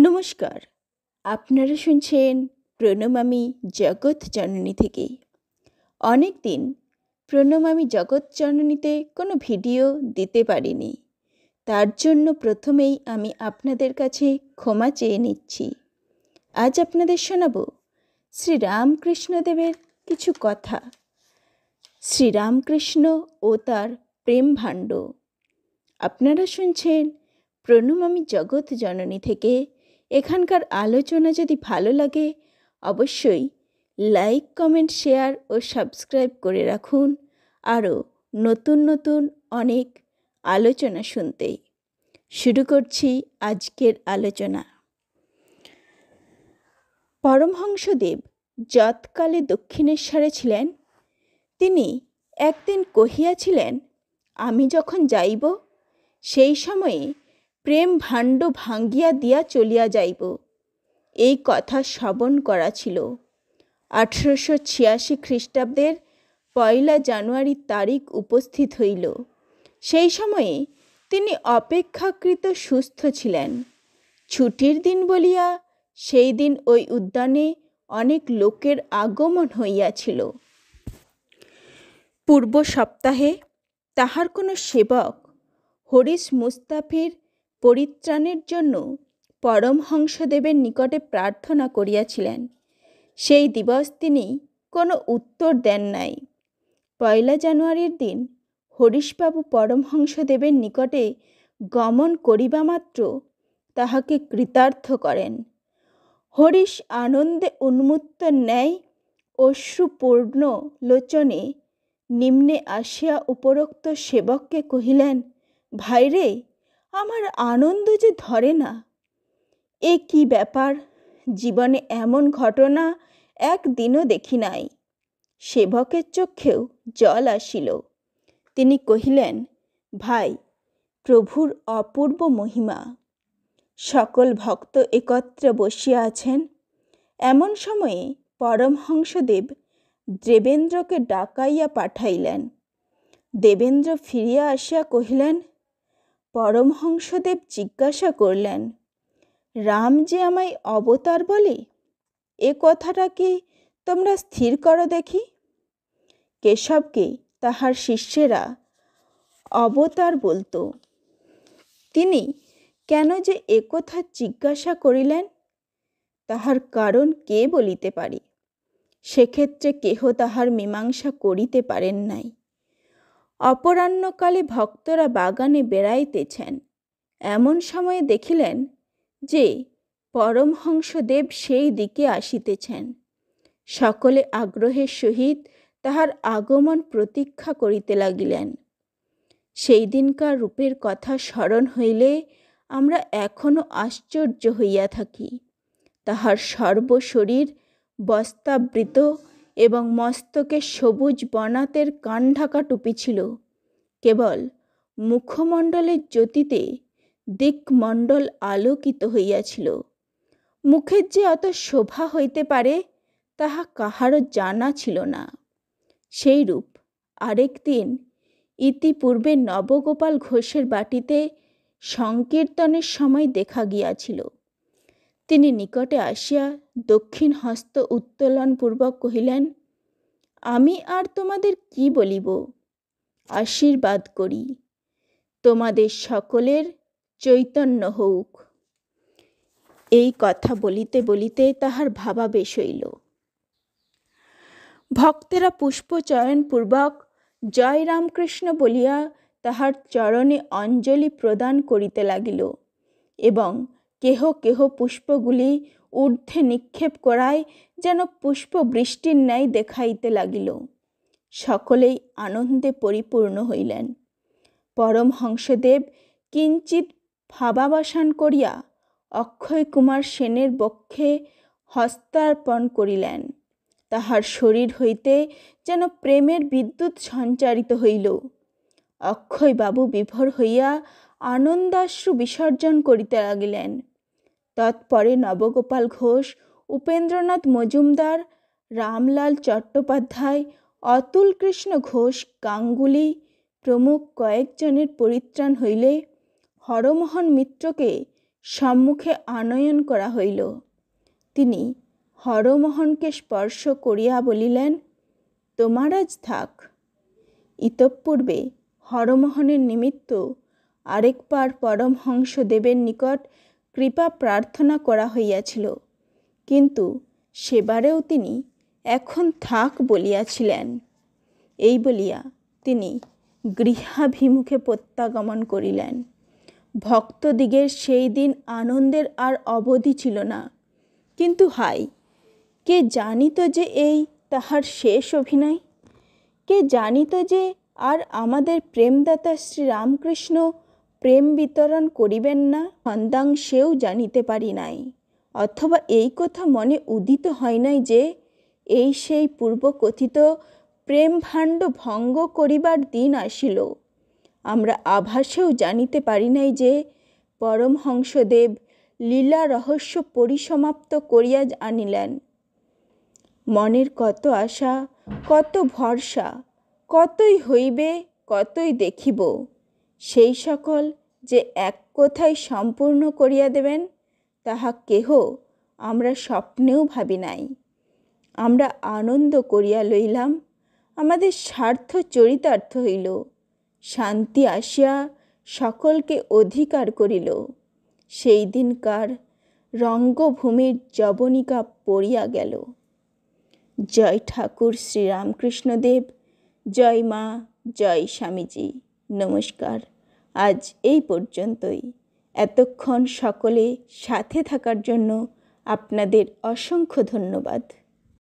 নমস্কার, আপনারা শুনছেন প্রণমামী জগৎ জননী থেকে। অনেক দিন প্রণমামী জগৎ জননীতে কোনো ভিডিও দিতে পারিনি, তার জন্য প্রথমেই আমি আপনাদের কাছে ক্ষমা চেয়ে নিচ্ছি। আজ আপনাদের শোনাব শ্রীরামকৃষ্ণদেবের কিছু কথা, শ্রীরামকৃষ্ণ ও তার প্রেম ভাণ্ড। আপনারা শুনছেন প্রণমামী জগৎ জননী থেকে। এখানকার আলোচনা যদি ভালো লাগে অবশ্যই লাইক, কমেন্ট, শেয়ার ও সাবস্ক্রাইব করে রাখুন আরও নতুন নতুন অনেক আলোচনা শুনতে। শুরু করছি আজকের আলোচনা। পরমহংসদেব যৎকালে দক্ষিণেশ্বরে ছিলেন, তিনি একদিন কহিয়াছিলেন, আমি যখন যাইব সেই সময়ে প্রেম ভাণ্ড ভাঙ্গিয়া দিয়া চলিয়া যাইব। এই কথা শ্রবণ করা ছিল 1886 খ্রিস্টাব্দের 1 জানুয়ারি তারিখ উপস্থিত হইল। সেই সময়ে তিনি অপেক্ষাকৃত সুস্থ ছিলেন। ছুটির দিন বলিয়া সেই দিন ওই উদ্যানে অনেক লোকের আগমন হইয়াছিল। পূর্ব সপ্তাহে তাহার কোনো সেবক হরিশ মুস্তাফির পরিত্রাণের জন্য পরমহংসদেবের নিকটে প্রার্থনা করিয়াছিলেন। সেই দিবস তিনি কোনো উত্তর দেন নাই। 1 জানুয়ারির দিন হরিশবাবু পরমহংসদেবের নিকটে গমন করিবা মাত্র তাহাকে কৃতার্থ করেন। হরিশ আনন্দে উন্মত্ত ন্যায় অশ্রুপূর্ণ লোচনে নিম্নে আসিয়া উপরোক্ত সেবককে কহিলেন, ভাইরে, আমার আনন্দ যে ধরে না। এ কি ব্যাপার? জীবনে এমন ঘটনা একদিনও দেখি নাই। সেবকের চক্ষেও জল আসিল। তিনি কহিলেন, ভাই, প্রভুর অপূর্ব মহিমা। সকল ভক্ত একত্রে বসিয়া আছেন। এমন সময়ে পরমহংসদেব দেবেন্দ্রকে ডাকাইয়া পাঠাইলেন। দেবেন্দ্র ফিরিয়া আসিয়া কহিলেন, পরমহংসদেব জিজ্ঞাসা করলেন, রাম যে আমায় অবতার বলে, এ কথাটা কি তোমরা স্থির করো দেখি। কেশবকে তাহার শিষ্যেরা অবতার বলতো। তিনি কেন যে একথা জিজ্ঞাসা করিলেন তাহার কারণ কে বলিতে পারে। সেক্ষেত্রে কেহ তাহার মীমাংসা করিতে পারেন নাই। অপরাহ্নকালে ভক্তরা বাগানে বেড়াইতেছেন। এমন সময়ে দেখিলেন যে পরমহংসদেব সেই দিকে আসিতেছেন। সকলে আগ্রহের সহিত তাহার আগমন প্রতীক্ষা করিতে লাগিলেন। সেই দিনকার রূপের কথা স্মরণ হইলে আমরা এখনো আশ্চর্য হইয়া থাকি। তাহার সর্বশরীর বস্ত্রাবৃত এবং মস্তকে সবুজ বনাতের কানঢাকা টুপি ছিল। কেবল মুখমণ্ডলের জ্যোতিতে দিকমণ্ডল আলোকিত হইয়াছিল। মুখের যে অত শোভা হইতে পারে তাহা কাহারও জানা ছিল না। সেইরূপ আরেক দিন ইতিপূর্বে নবগোপাল ঘোষের বাটিতে সংকীর্তনের সময় দেখা গিয়াছিল। তিনি নিকটে আসিয়া দক্ষিণ হস্ত উত্তোলনপূর্বক কহিলেন, আমি আর তোমাদের কি বলিব, আশীর্বাদ করি, তোমাদের সকলের চৈতন্য হউক। এই কথা বলিতে বলিতে তাহার ভাবাবেশ হইল। ভক্তেরা পুষ্পচয়নপূর্বক জয় রামকৃষ্ণ বলিয়া তাহার চরণে অঞ্জলি প্রদান করিতে লাগিল এবং কেহ কেহ পুষ্পগুলি ঊর্ধ্বে নিক্ষেপ করায় যেন পুষ্প বৃষ্টির ন্যায় দেখাইতে লাগিল। সকলেই আনন্দে পরিপূর্ণ হইলেন। পরমহংসদেব কিঞ্চিৎ ভাবাবসান করিয়া অক্ষয় কুমার সেনের বক্ষে হস্তার্পণ করিলেন। তাহার শরীর হইতে যেন প্রেমের বিদ্যুৎ সঞ্চারিত হইল। অক্ষয়বাবু বিভোর হইয়া আনন্দাশ্রু বিসর্জন করিতে লাগিলেন। তৎপরে নবগোপাল ঘোষ, উপেন্দ্রনাথ মজুমদার, রামলাল চট্টোপাধ্যায়, অতুল কৃষ্ণ ঘোষ গাঙ্গুলি প্রমুখ কয়েকজনের পরিত্রাণ হইলে হরমোহন মিত্রকে সম্মুখে আনয়ন করা হইল। তিনি হরমোহনকে স্পর্শ করিয়া বলিলেন, তোমার আজ থাক। ইতঃপূর্বে হরমোহনের নিমিত্ত আরেকবার পরমহংসদেবের নিকট কৃপা প্রার্থনা করা হইয়াছিল, কিন্তু সেবারেও তিনি এখন থাক বলিয়াছিলেন। এই বলিয়া তিনি গৃহাভিমুখে প্রত্যাগমন করিলেন। ভক্তদিগের সেই দিন আনন্দের আর অবধি ছিল না। কিন্তু হাই, কে জানিত যে এই তাহার শেষ অভিনয়? কে জানিত যে আর আমাদের প্রেমদাতা শ্রীরামকৃষ্ণ প্রেম বিতরণ করিবেন না? খন্দাংশেও জানিতে পারি নাই, অথবা এই কথা মনে উদিত হয় নাই যে এই সেই পূর্বকথিত প্রেম ভাণ্ড ভঙ্গ করিবার দিন আসিল। আমরা আভাসেও জানিতে পারি নাই যে পরমহংসদেব লীলা রহস্য পরিসমাপ্ত করিয়া আনিলেন। মনের কত আশা, কত ভরসা, কতই হইবে, কতই দেখিব, সেই সকল যে এক কথায় সম্পূর্ণ করিয়া দেবেন, তাহা কেহ আমরা স্বপ্নেও ভাবি নাই। আমরা আনন্দ করিয়া লইলাম, আমাদের স্বার্থ চরিতার্থ হইল, শান্তি আসিয়া সকলকে অধিকার করিল। সেই দিনকার রঙ্গভূমির যবনিকা পড়িয়া গেল। জয় ঠাকুর শ্রীরামকৃষ্ণদেব, জয় মা, জয় স্বামীজি। নমস্কার। আজ এই পর্যন্তই। এতক্ষণ সকলে সাথে থাকার জন্য আপনাদের অসংখ্য ধন্যবাদ।